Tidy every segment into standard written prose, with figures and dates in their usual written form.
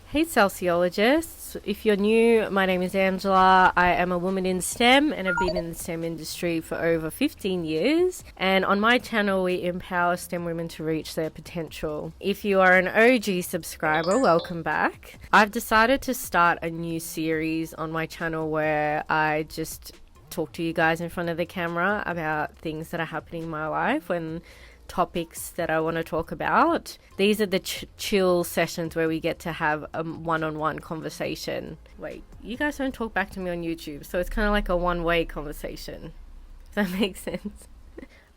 Hey Salceologists, if you're new, my name is Angela. I am a woman in STEM and have been in the STEM industry for over 15 years. And on my channel, we empower STEM women to reach their potential. If you are an OG subscriber, welcome back. I've decided to start a new series on my channel where I just talk to you guys in front of the camera about things that are happening in my life and topics that I want to talk about. These are the chill sessions where we get to have a one-on-one conversation. Wait, you guys don't talk back to me on YouTube, so it's kind of like a one-way conversation. Does that make sense?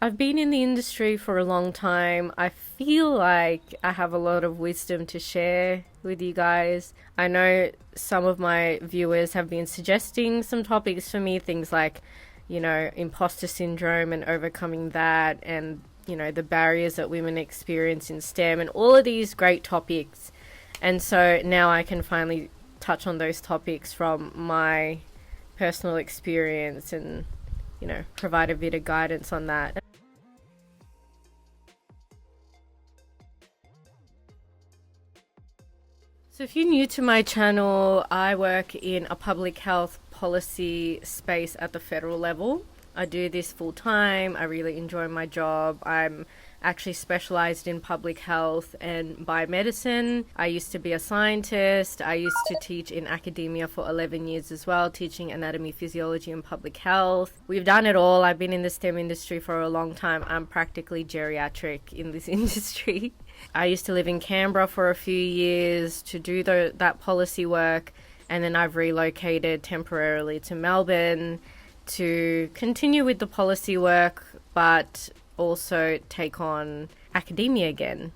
I've been in the industry for a long time. I feel like I have a lot of wisdom to share with you guys. I know some of my viewers have been suggesting some topics for me, things like, imposter syndrome and overcoming that, and the barriers that women experience in STEM, and all of these great topics. And so now I can finally touch on those topics from my personal experience and, provide a bit of guidance on that. So if you're new to my channel, I work in a public health policy space at the federal level. I do this full time. I really enjoy my job. I'm actually specialized in public health and biomedicine. I used to be a scientist. I used to teach in academia for 11 years as well, teaching anatomy, physiology, and public health. We've done it all. I've been in the STEM industry for a long time. I'm practically geriatric in this industry. I used to live in Canberra for a few years to do that policy work, and then I've relocated temporarily to Melbourne to continue with the policy work, but also take on academia again.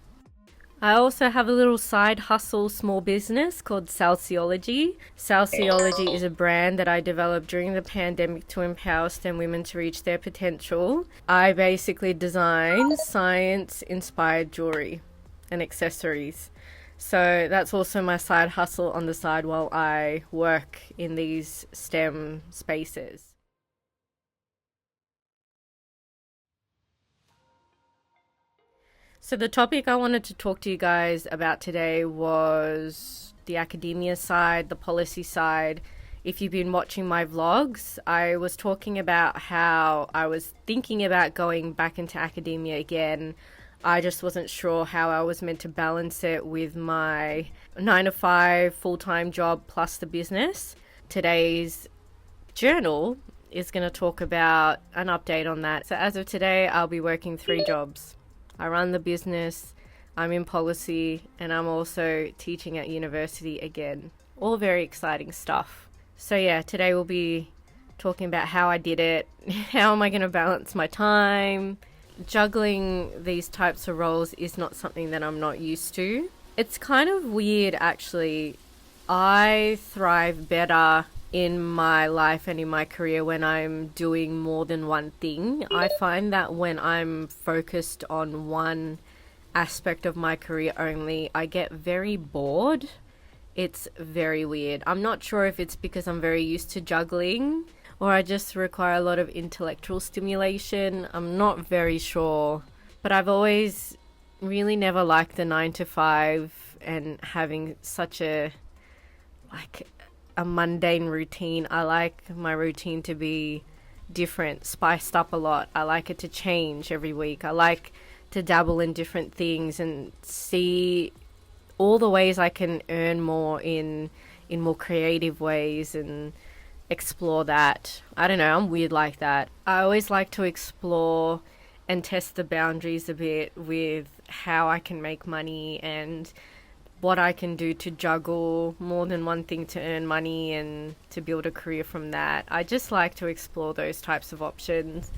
I also have a little side hustle small business called Salceology. Salceology is a brand that I developed during the pandemic to empower STEM women to reach their potential. I basically design science-inspired jewelry and accessories. So that's also my side hustle on the side while I work in these STEM spaces. So the topic I wanted to talk to you guys about today was the academia side, the policy side. If you've been watching my vlogs, I was talking about how I was thinking about going back into academia again. I just wasn't sure how I was meant to balance it with my 9-to-5 full-time job plus the business. Today's journal is going to talk about an update on that. So as of today, I'll be working 3 jobs. I run the business, I'm in policy, and I'm also teaching at university again. All very exciting stuff. So yeah, today we'll be talking about how I did it, how am I going to balance my time. Juggling these types of roles is not something that I'm not used to. It's kind of weird actually. I thrive better in my life and in my career when I'm doing more than one thing. I find that when I'm focused on one aspect of my career only, I get very bored. It's very weird. I'm not sure if it's because I'm very used to juggling or I just require a lot of intellectual stimulation. I'm not very sure. But I've always really never liked the 9-to-5 and having such a mundane routine. I like my routine to be different, spiced up a lot. I like it to change every week. I like to dabble in different things and see all the ways I can earn more in more creative ways and explore that. I don't know, I'm weird like that. I always like to explore and test the boundaries a bit with how I can make money and what I can do to juggle more than one thing to earn money and to build a career from that. I just like to explore those types of options.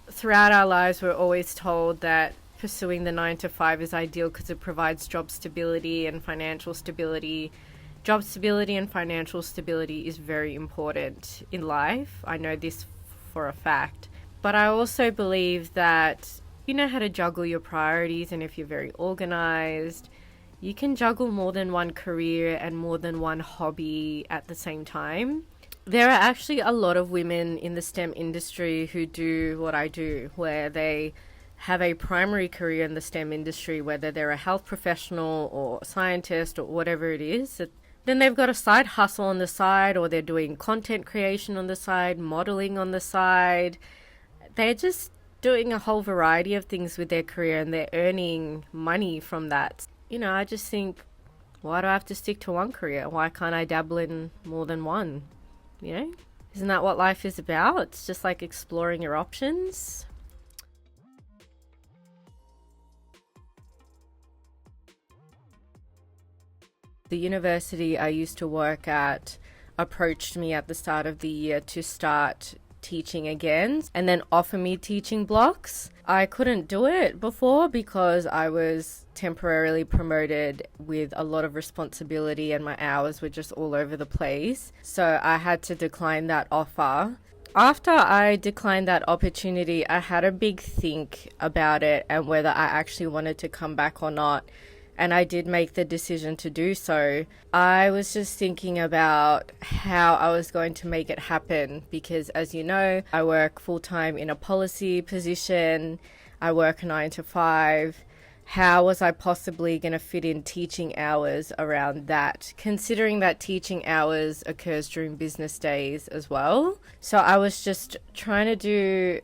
Throughout our lives, we're always told that pursuing the 9-to-5 is ideal because it provides job stability and financial stability. Job stability and financial stability is very important in life. I know this for a fact. But I also believe that you know how to juggle your priorities, and if you're very organized, you can juggle more than one career and more than one hobby at the same time. There are actually a lot of women in the STEM industry who do what I do, where they have a primary career in the STEM industry, whether they're a health professional or scientist or whatever it is. Then they've got a side hustle on the side, or they're doing content creation on the side, modeling on the side. They're just doing a whole variety of things with their career and they're earning money from that. I just think, why do I have to stick to one career? Why can't I dabble in more than one? Isn't that what life is about? It's just like exploring your options. The university I used to work at approached me at the start of the year to start teaching again and then offer me teaching blocks. I couldn't do it before because I was temporarily promoted with a lot of responsibility and my hours were just all over the place. So I had to decline that offer. After I declined that opportunity, I had a big think about it and whether I actually wanted to come back or not. And I did make the decision to do so. I was just thinking about how I was going to make it happen because, as you know, I work full-time in a policy position. I work 9 to 5. How was I possibly going to fit in teaching hours around that, considering that teaching hours occurs during business days as well? So I was just trying to do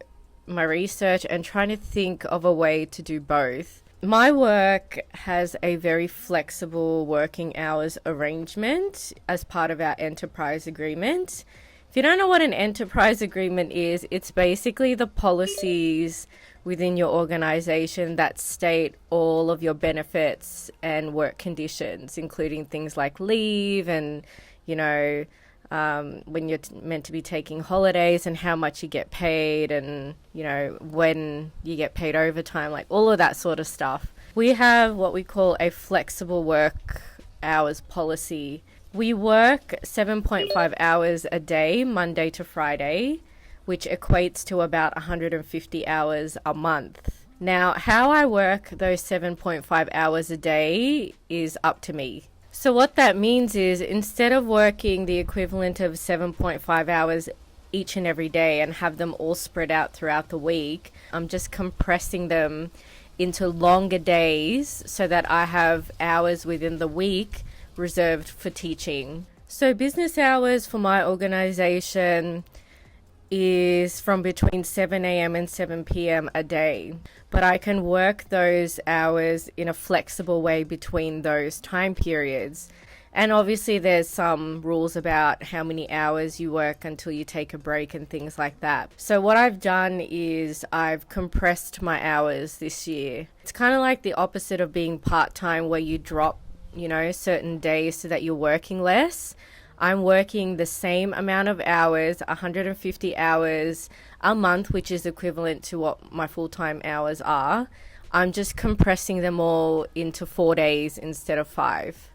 my research and trying to think of a way to do both. My work has a very flexible working hours arrangement as part of our enterprise agreement. If you don't know what an enterprise agreement is, it's basically the policies within your organization that state all of your benefits and work conditions, including things like leave and, when you're meant to be taking holidays and how much you get paid and, when you get paid overtime, like all of that sort of stuff. We have what we call a flexible work hours policy. We work 7.5 hours a day, Monday to Friday, which equates to about 150 hours a month. Now, how I work those 7.5 hours a day is up to me. So what that means is instead of working the equivalent of 7.5 hours each and every day and have them all spread out throughout the week, I'm just compressing them into longer days so that I have hours within the week reserved for teaching. So business hours for my organization is from between 7 a.m. and 7 p.m. a day. But I can work those hours in a flexible way between those time periods. And obviously there's some rules about how many hours you work until you take a break and things like that. So what I've done is I've compressed my hours this year. It's kind of like the opposite of being part-time where you drop, certain days so that you're working less. I'm working the same amount of hours, 150 hours a month, which is equivalent to what my full-time hours are. I'm just compressing them all into 4 days instead of 5.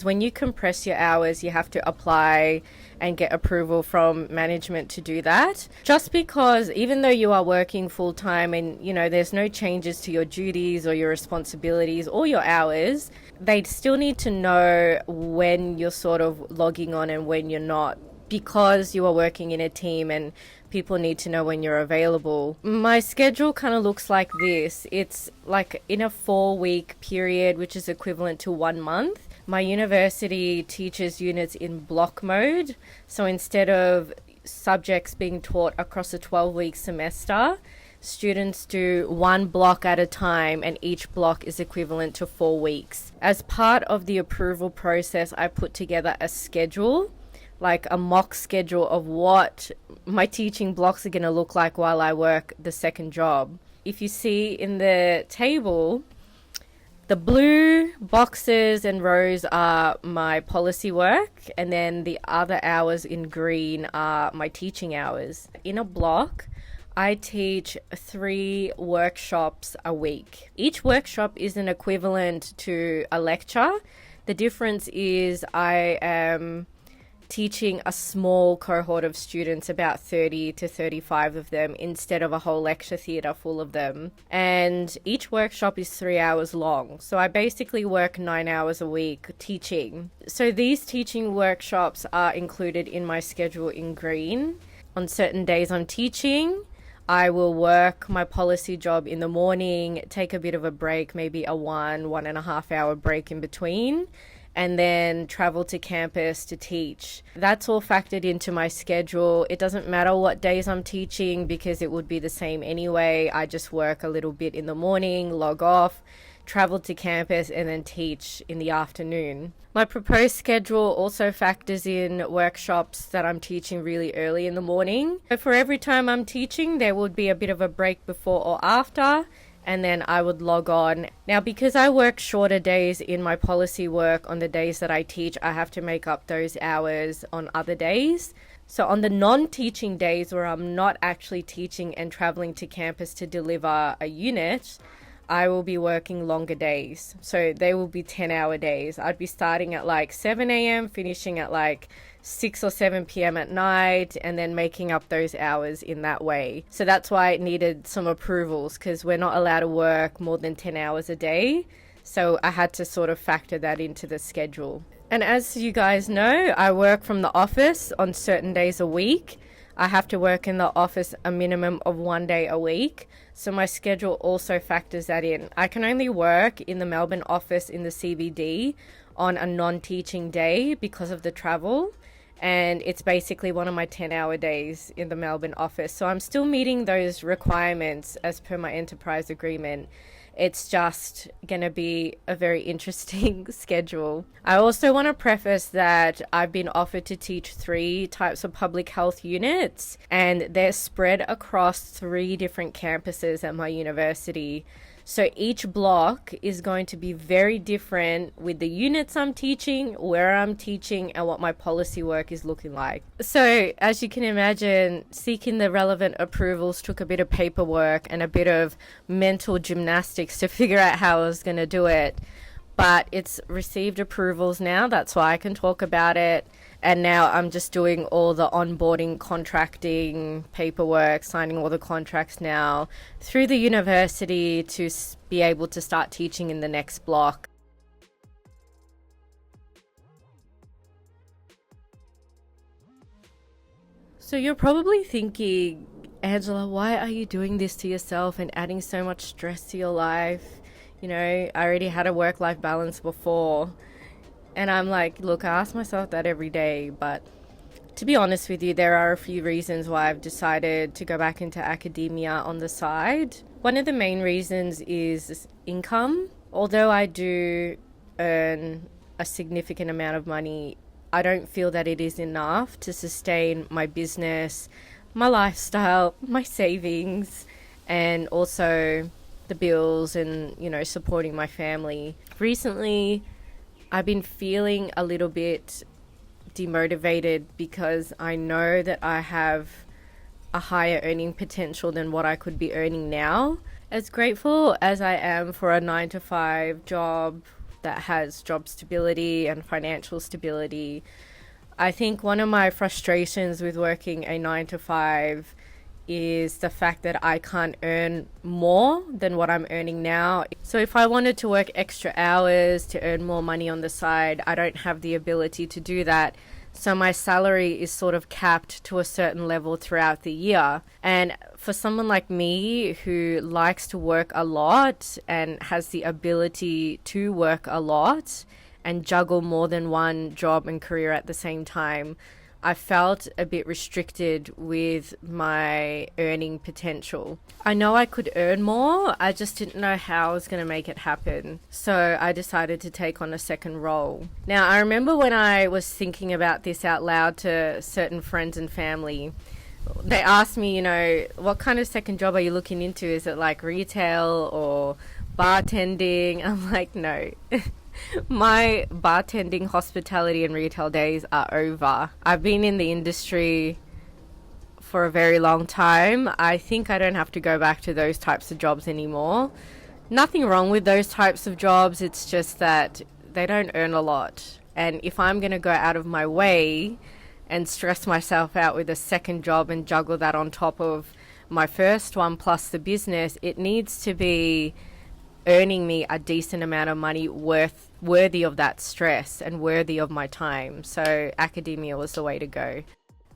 When you compress your hours, you have to apply and get approval from management to do that. Just because even though you are working full time and, there's no changes to your duties or your responsibilities or your hours, they still need to know when you're sort of logging on and when you're not, because you are working in a team and people need to know when you're available. My schedule kind of looks like this. It's like in a 4-week period, which is equivalent to 1 month. My university teaches units in block mode. So instead of subjects being taught across a 12-week semester, students do 1 block at a time and each block is equivalent to 4 weeks. As part of the approval process, I put together a schedule, like a mock schedule of what my teaching blocks are going to look like while I work the second job. If you see in the table, the blue boxes and rows are my policy work, and then the other hours in green are my teaching hours. In a block, I teach 3 workshops a week. Each workshop is an equivalent to a lecture. The difference is I am teaching a small cohort of students, about 30 to 35 of them, instead of a whole lecture theatre full of them. And each workshop is 3 hours long. So I basically work 9 hours a week teaching. So these teaching workshops are included in my schedule in green. On certain days I'm teaching. I will work my policy job in the morning, take a bit of a break, maybe a 1.5 hour break in between, and then travel to campus to teach. That's all factored into my schedule. It doesn't matter what days I'm teaching because it would be the same anyway. I just work a little bit in the morning, log off, travel to campus, and then teach in the afternoon. My proposed schedule also factors in workshops that I'm teaching really early in the morning. So for every time I'm teaching, there would be a bit of a break before or after, and then I would log on. Now, because I work shorter days in my policy work on the days that I teach, I have to make up those hours on other days. So on the non-teaching days where I'm not actually teaching and traveling to campus to deliver a unit, I will be working longer days. So they will be 10-hour days. I'd be starting at like 7 a.m., finishing at like 6 or 7 p.m. at night, and then making up those hours in that way. So that's why it needed some approvals, because we're not allowed to work more than 10 hours a day. So I had to sort of factor that into the schedule. And as you guys know, I work from the office on certain days a week. I have to work in the office a minimum of 1 day a week. So my schedule also factors that in. I can only work in the Melbourne office in the CBD on a non-teaching day because of the travel. And it's basically one of my 10-hour days in the Melbourne office. So I'm still meeting those requirements as per my enterprise agreement. It's just going to be a very interesting schedule. I also want to preface that I've been offered to teach 3 types of public health units, and they're spread across 3 different campuses at my university. So each block is going to be very different with the units I'm teaching, where I'm teaching, and what my policy work is looking like. So as you can imagine, seeking the relevant approvals took a bit of paperwork and a bit of mental gymnastics to figure out how I was going to do it. But it's received approvals now. That's why I can talk about it. And now I'm just doing all the onboarding, contracting, paperwork, signing all the contracts now through the university to be able to start teaching in the next block. So you're probably thinking, Angela, why are you doing this to yourself and adding so much stress to your life? You know, I already had a work-life balance before. And I'm like, look, I ask myself that every day, but to be honest with you, there are a few reasons why I've decided to go back into academia on the side. One of the main reasons is income. Although I do earn a significant amount of money, I don't feel that it is enough to sustain my business, my lifestyle, my savings, and also the bills and, you know, supporting my family. Recently, I've been feeling a little bit demotivated because I know that I have a higher earning potential than what I could be earning now. As grateful as I am for a 9-to-5 job that has job stability and financial stability, I think one of my frustrations with working a 9-to-5 is the fact that I can't earn more than what I'm earning now. So if I wanted to work extra hours to earn more money on the side, I don't have the ability to do that. So my salary is sort of capped to a certain level throughout the year. And for someone like me who likes to work a lot and has the ability to work a lot and juggle more than one job and career at the same time, I felt a bit restricted with my earning potential. I know I could earn more, I just didn't know how I was going to make it happen. So I decided to take on a second role. Now, I remember when I was thinking about this out loud to certain friends and family, they asked me, you know, what kind of second job are you looking into? Is it like retail or bartending? I'm like, no. My bartending, hospitality and retail days are over. I've been in the industry for a very long time. I think I don't have to go back to those types of jobs anymore. Nothing wrong with those types of jobs. It's just that they don't earn a lot. And if I'm going to go out of my way and stress myself out with a second job and juggle that on top of my first one plus the business, it needs to be earning me a decent amount of money worthy of that stress and worthy of my time. So academia was the way to go.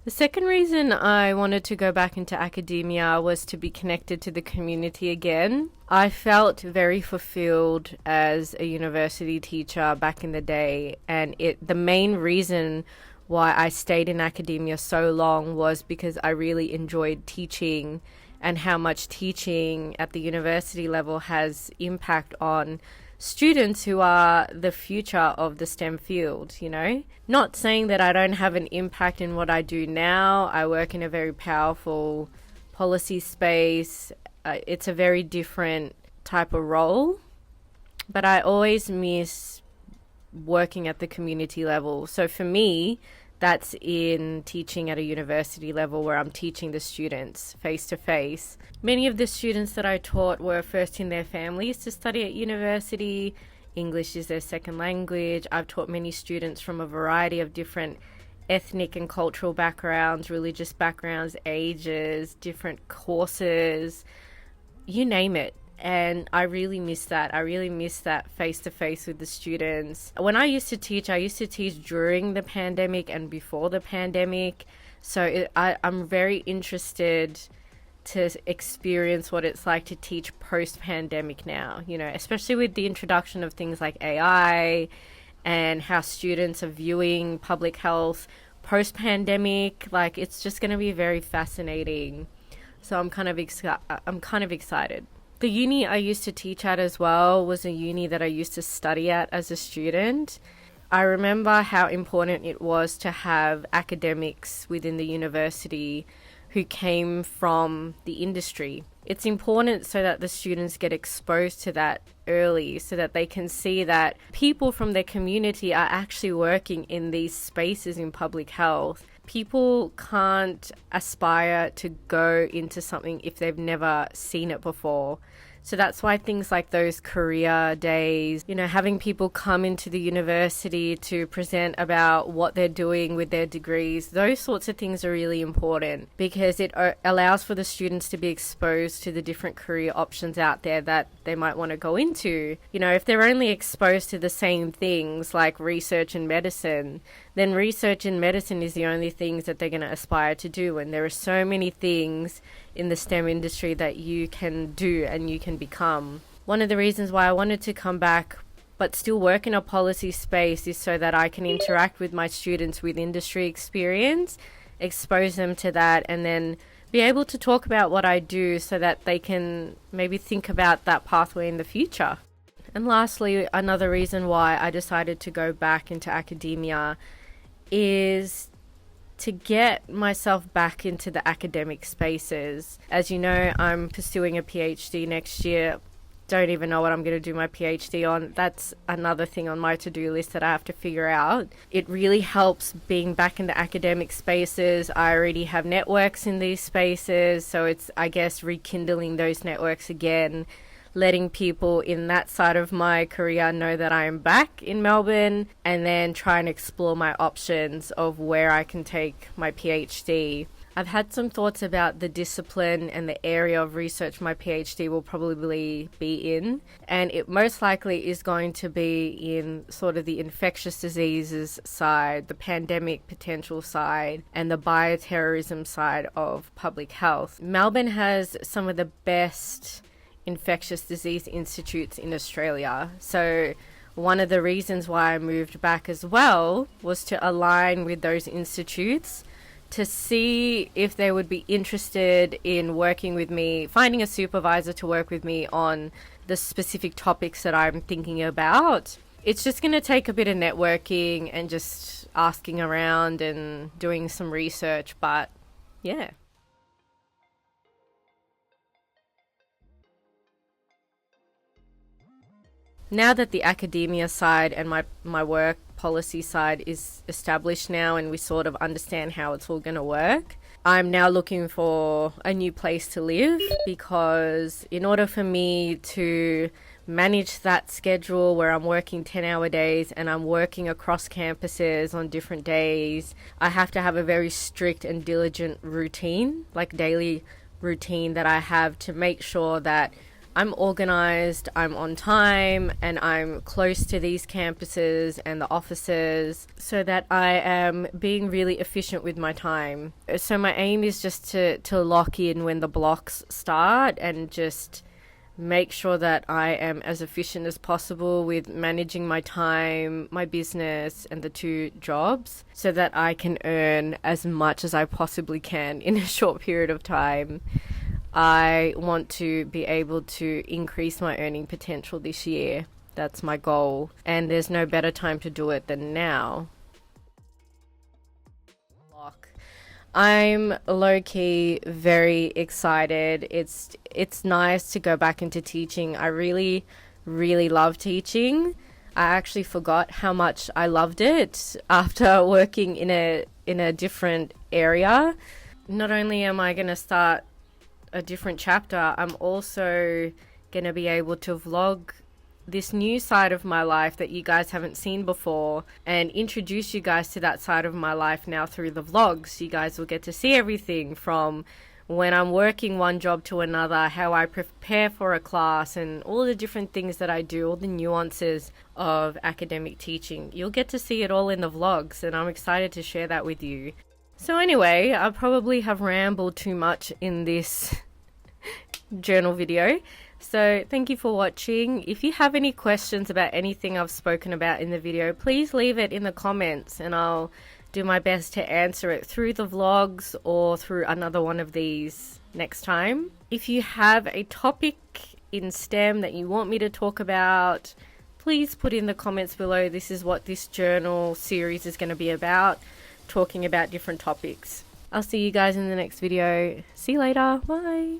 The second reason I wanted to go back into academia was to be connected to the community again. I felt very fulfilled as a university teacher back in the day, and the main reason why I stayed in academia so long was because I really enjoyed teaching, and how much teaching at the university level has impact on students who are the future of the STEM field, you know? Not saying that I don't have an impact in what I do now. I work in a very powerful policy space. It's a very different type of role, but I always miss working at the community level. So for me, that's in teaching at a university level where I'm teaching the students face to face. Many of the students that I taught were first in their families to study at university. English is their second language. I've taught many students from a variety of different ethnic and cultural backgrounds, religious backgrounds, ages, different courses, you name it. And I really miss that. I really miss that face-to-face with the students. When I used to teach during the pandemic and before the pandemic. So I'm very interested to experience what it's like to teach post-pandemic now, you know, especially with the introduction of things like AI and how students are viewing public health post-pandemic. Like, it's just going to be very fascinating. So I'm kind of excited. The uni I used to teach at as well was a uni that I used to study at as a student. I remember how important it was to have academics within the university who came from the industry. It's important so that the students get exposed to that early, so that they can see that people from their community are actually working in these spaces in public health. People can't aspire to go into something if they've never seen it before. So that's why things like those career days, you know, having people come into the university to present about what they're doing with their degrees, those sorts of things are really important because it allows for the students to be exposed to the different career options out there that they might want to go into. You know, if they're only exposed to the same things like research and medicine, then research and medicine is the only things that they're going to aspire to do. And there are so many things in the STEM industry that you can do and you can become. One of the reasons why I wanted to come back but still work in a policy space is so that I can interact with my students with industry experience, expose them to that, and then be able to talk about what I do so that they can maybe think about that pathway in the future. And lastly, another reason why I decided to go back into academia is to get myself back into the academic spaces. As you know, I'm pursuing a PhD next year. Don't even know what I'm going to do my PhD on. That's another thing on my to-do list that I have to figure out. It really helps being back in the academic spaces. I already have networks in these spaces, so it's, I guess, rekindling those networks again, letting people in that side of my career know that I am back in Melbourne, and then try and explore my options of where I can take my PhD. I've had some thoughts about the discipline and the area of research my PhD will probably be in, and it most likely is going to be in sort of the infectious diseases side, the pandemic potential side, and the bioterrorism side of public health. Melbourne has some of the best infectious disease institutes in Australia. So one of the reasons why I moved back as well was to align with those institutes to see if they would be interested in working with me, finding a supervisor to work with me on the specific topics that I'm thinking about. It's just going to take a bit of networking and just asking around and doing some research, but yeah. Now that the academia side and my work policy side is established now and we sort of understand how it's all going to work, I'm now looking for a new place to live, because in order for me to manage that schedule where I'm working 10-hour days and I'm working across campuses on different days, I have to have a very strict and diligent routine, like daily routine that I have to make sure that I'm organized, I'm on time, and I'm close to these campuses and the offices so that I am being really efficient with my time. So my aim is just to lock in when the blocks start and just make sure that I am as efficient as possible with managing my time, my business, and the 2 jobs so that I can earn as much as I possibly can in a short period of time. I want to be able to increase my earning potential this year. That's my goal. And there's no better time to do it than now. I'm low-key very excited. It's nice to go back into teaching. I really, really love teaching. I actually forgot how much I loved it after working in a different area. Not only am I going to start a different chapter, I'm also going to be able to vlog this new side of my life that you guys haven't seen before and introduce you guys to that side of my life now through the vlogs. You guys will get to see everything from when I'm working one job to another, how I prepare for a class, and all the different things that I do, all the nuances of academic teaching. You'll get to see it all in the vlogs, and I'm excited to share that with you. So anyway, I probably have rambled too much in this journal video. So thank you for watching. If you have any questions about anything I've spoken about in the video, please leave it in the comments and I'll do my best to answer it through the vlogs or through another one of these next time. If you have a topic in STEM that you want me to talk about, please put in the comments below. This is what this journal series is going to be about, talking about different topics. I'll see you guys in the next video. See you later. Bye.